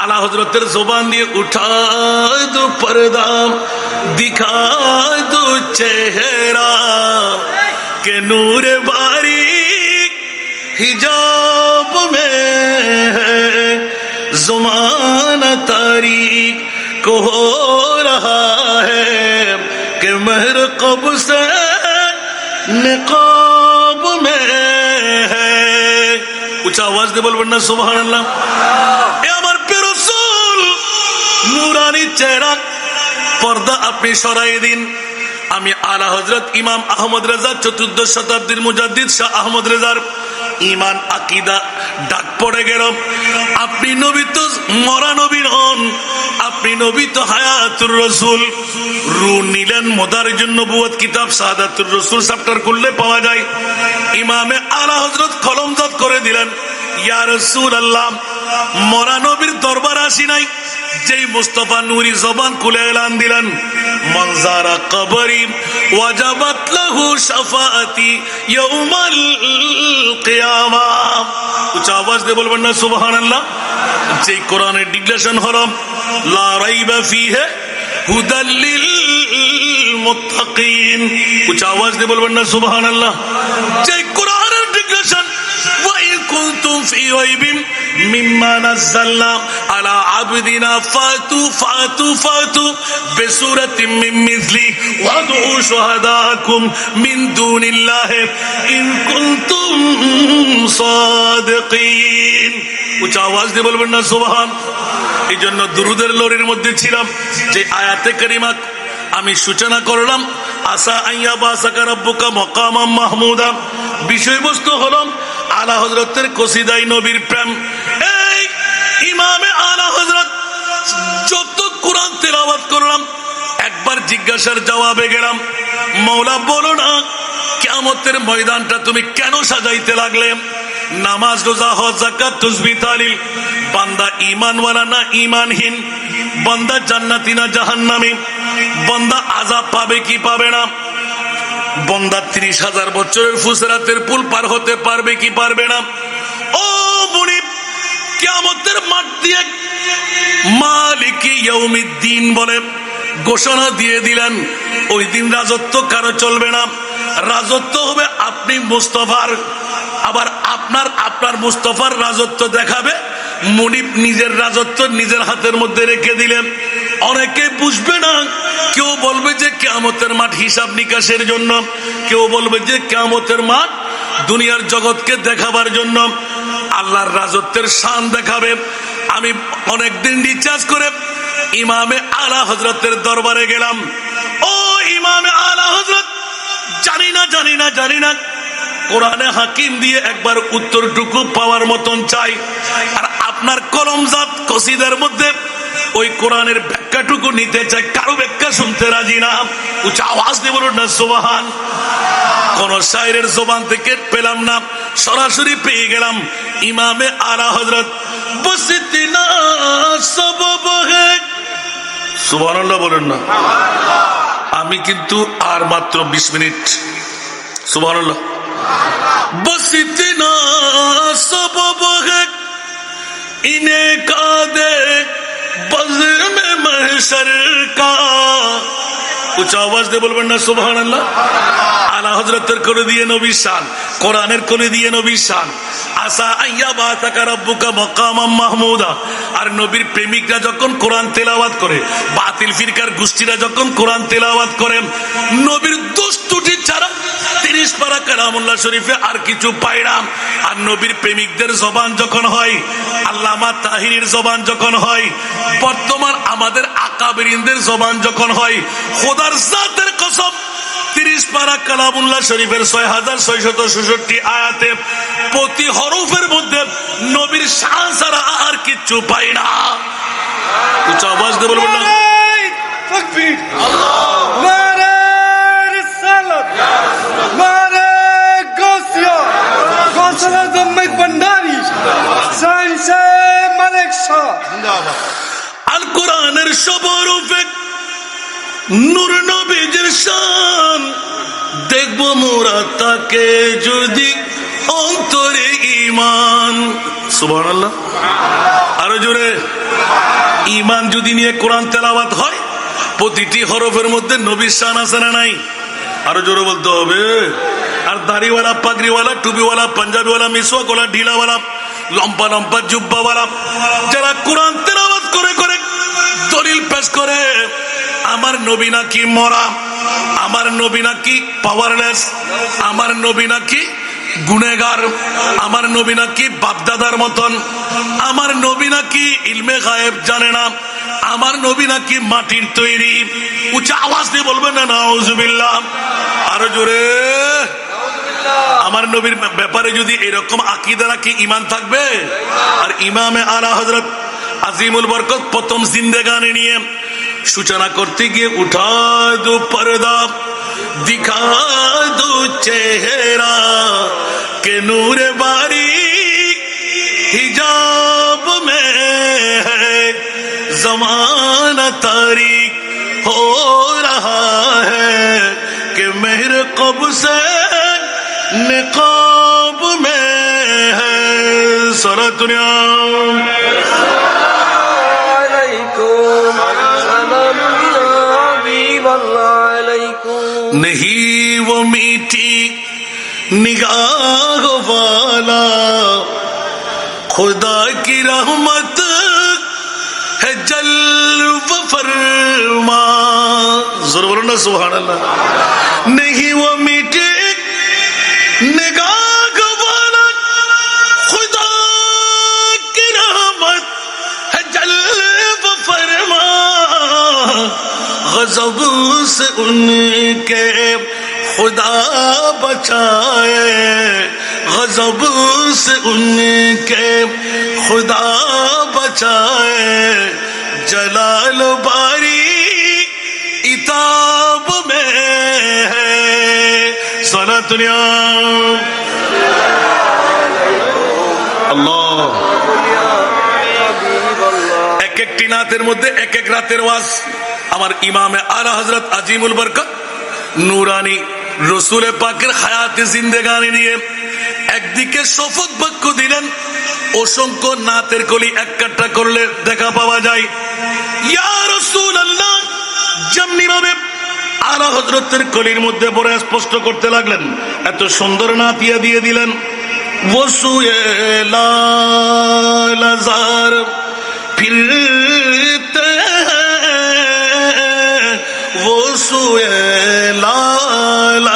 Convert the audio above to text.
आला हजरतेर जुबान दिए उठाए दो पर्दा, दिखाए दो चेहरा के नूर बारीक हिजाब में है, ज़माना तारीक को हो रहा है कि महरकब से निकाब में है। ऊंचा आवाज दे बोलबेन ना सुभान अल्लाह। ए আমার প্রিয় রাসূল নূরানী চেহারা পর্দা আপনি সরাই দিন। আমি আলা হযরত ইমাম আহমদ রেজা চতুর্দশ শতাব্দীর মুজাদ্দিদ শাহ আহমদ রেজার ইমান আকীদা ডাক পড়ে গেল। আপনি নবী তো মরা নবী হন, আপনি নবী তো হায়াতুর রাসূল। রু নিলেন মোদারিজুন নবুয়ত কিতাব শাহাদাতুর রাসূল চ্যাপ্টার খুললে পাওয়া যায়। ইমামে আলা হযরত কলমজাত করে দিলেন, ইয়া রাসূলুল্লাহ, মরা নবীর দরবার আসি নাই, যেই মুস্তাফা নূরি জবান খুলে এলান দিলেন, মনজারা কবরি ওয়াজাবাত লাহু শাফাআতি ইয়াউমাল কিয়ামা। উচ্চ আওয়াজ দিয়ে বলবেন না সুবহানাল্লাহ। যেই কোরআনের ডিক্লারেশন হলো লা রাইবা ফিহি হুদাল লিল মুত্তাকিন। উচ্চ আওয়াজ দিয়ে বলবেন না সুবহানাল্লাহ। যেই কোরআনের ডিক্লারেশন كنتم في ريب مما نزلنا على عبدنا فاتوا بسورة من مثله وادعوا شهداءكم من دون الله إن كنتم صادقين। উচ্চ আওয়াজ দিয়ে বলবেন না সুবহান। এই জন্য দুরুদের লরির মধ্যে ছিলাম যে আয়াতে কারিমা আমি সূচনা করলাম, আসা আইয়া বাসাকা রাব্বুকা মাকামাম মাহমুদা। বিষয়বস্তু হলো আলা হযরতের কসিদাই নবীর প্রেম। এই ইমামে আলা হযরত যত কোরআন তেলাওয়াত করলাম, একবার জিজ্ঞাসার জবাবে গেলাম, মওলা বলো না কিয়ামতের ময়দানটা তুমি কেন সাজাইতে লাগলে? নামাজ রোজা হজ যাকাত তাসবিহ তাহলিল, বান্দা ঈমানওয়ালা না ঈমানহীন, বান্দা জান্নাতি না জাহান্নামী, বান্দা আযাব পাবে কি পাবে না, বান্দা ৩০,০০০ বছরের ফুসরাতের পুল পার হতে পারবে কি পারবে না। ও মুনিব, কিয়ামতের মাঠ দিয়ে মালিকি ইয়াউমিদ্দিন বলে ঘোষণা দিয়ে দিলেন, ওই দিন রাজত্ব কারো চলবে না, রাজত্ব হবে আপনি মুস্তাফার। আবার আপনার মুস্তাফার রাজত্ব দেখাবে। মুনিব নিজের রাজত্ব নিজের হাতের মধ্যে রেখে দিলেন। অনেকে বুঝবে না, কেউ বলবে যে কিয়ামতের মাঠ হিসাব নিকাশের জন্য, কেউ বলবে যে কিয়ামতের মাঠ দুনিয়ার জগৎকে দেখাবার জন্য, আল্লাহর রাজত্বের শান দেখাবে। আমি অনেকদিন রিচার্জ করে ইমামে আলা হযরতের দরবারে গেলাম। ও ইমামে আলা হযরত, জানি না কোরআনে হাকিম দিয়ে একবার উত্তরটুকু পাওয়ার মতন চাই। আর আপনার কলমজাত কসিদার মধ্যে ওই কোরআনের ব্যাখ্যাটুকু নিতে চাই, কারো ব্যাখ্যা শুনতে রাজি না। উচ্চ আওয়াজ দিয়ে বলুন না সুবহান। কোন শায়রের জবান থেকে পেলাম না, সরাসরি পেয়ে গেলাম ইমামে আলা হযরত। বস ইতনা সবব है, সুবহানাল্লাহ বলেন না। আমি কিন্তু আর মাত্র ২০ মিনিট, সুবহানাল্লাহ। बस इतना सबब है इन्हें का दे बज़्र में महशर का। উচ্চ আওয়াজ দিয়ে বলবেন না সুবহানাল্লাহ। আলা হযরতের কোলে দিয়ে নবীর শান, কোরআনের কোলে দিয়ে নবীর শান। আসা আইয়া বাসাকা রাব্বুকা মাকামাম মাহমুদা। আর নবীর প্রেমিকরা যখন কোরআন তেলাওয়াত করে, বাতিল ফিরকার গোষ্ঠীরা যখন কোরআন তেলাওয়াত করে, নবীর দোষ ত্রুটি ছাড়া ৩০ পারা কালামুল্লাহ শরীফে আর কিছু পাই না। আর নবীর প্রেমিকদের জবান যখন হয়, আল্লামা তাহিরির জবান যখন হয়, বর্তমান আমাদের আকাবিরিনদের জবান যখন হয়, খোদার জাতের কসম ৩০ পারা কালামুল্লাহ শরীফের ৬৬৬৬ আয়াতে প্রতি হরফের মধ্যে নবীর শান ছাড়া আর কিচ্ছু পাই না। উচ্চ আওয়াজ দিয়ে বলবেন না তাকবীর, নারে রিসালাত, নারে গাউসিয়া, গাউসুল আজম ভান্ডারী, সাইনসে মালিক শাহ জিন্দাবাদ। আল কোরআনের সব হরফে নূর নবীজির শান দেখবো মোরা তাকে যদি অন্তরে ঈমান। সুবহানাল্লাহ। আরো জোরে। ঈমান যদি নিয়ে কোরআন তেলাওয়াত হয়, প্রতিটি হরফের মধ্যে নবীর শান আছে না নাই? আরো জোরে বলতে হবে। আর দাড়িওয়ালা, পাগড়িওয়ালা, টুপিওয়ালা, পাঞ্জাবিওয়ালা, মিসওয়াকওয়ালা, ঢিলাওয়ালা, লম্বা লম্বা জুব্বাওয়ালা যারা কোরআন তেলাওয়াত করে করে দলিল পেশ করে আমার নবী নাকি মরা, আমার নবী নাকি পাওয়ারলেস, আমার নবী নাকি গুনেগার, আমার নবী নাকি বাপদাদার মতন, আমার নবী নাকি ইলমে গায়েব জানে না, আমার নবী নাকি মাটির তৈরি, উচ্চ আওয়াজ দিয়ে বলবেন না নাউজুবিল্লাহ। আরো জোরে। আমার নবীর ব্যাপারে যদি এরকম আকীদা রাখি ঈমান থাকবে? আর ইমামে আলা হযরত আজিমুল বরকত প্রথম জিন্দেগানি নিয়ে সূচনা করতে গিয়ে উঠা দো পর্দা দিখা দো চেহারা কে নূরে বারিক হিজাব মে হ্যায় ज़माना तारीक हो रहा है कि मेरे कब से निकाब में है। सारा दुनिया नहीं वो मीठी निगाह वाला खुदा की रहमत है जल्व फरमा। जोर बोलो ना सुभान अल्लाह। नहीं वो मीठी निगाह वाला खुदा की रहमत है जल्व फरमा। गज़ब से उनके खुदा बचाए, गज़ब से उनके खुदा बचाए, जलाल बारी इताब में है। सला दुनिया আল্লাহ। এক একটি নাতের মধ্যে এক এক রাতের ওয়াজ আমার ইমামে আলা হযরত আজিমুল বরকত নুরানি রসুলে পাকের হায়াতে জিন্দেগানি নিয়ে একদিকে শপথ বাক্য দিলেন, অসংখ্য নাতের কলি এক কাট্টা করলে দেখা পাওয়া যায়। ইয়া রাসূলুল্লাহ যেমনি ভাবে আলা হযরতের কলির মধ্যে পড়ে স্পষ্ট করতে লাগলেন, এত সুন্দর নাতিয়া দিয়ে দিলেন। ওসুয়ে লাল আযার ফিরতে वो सुए लाल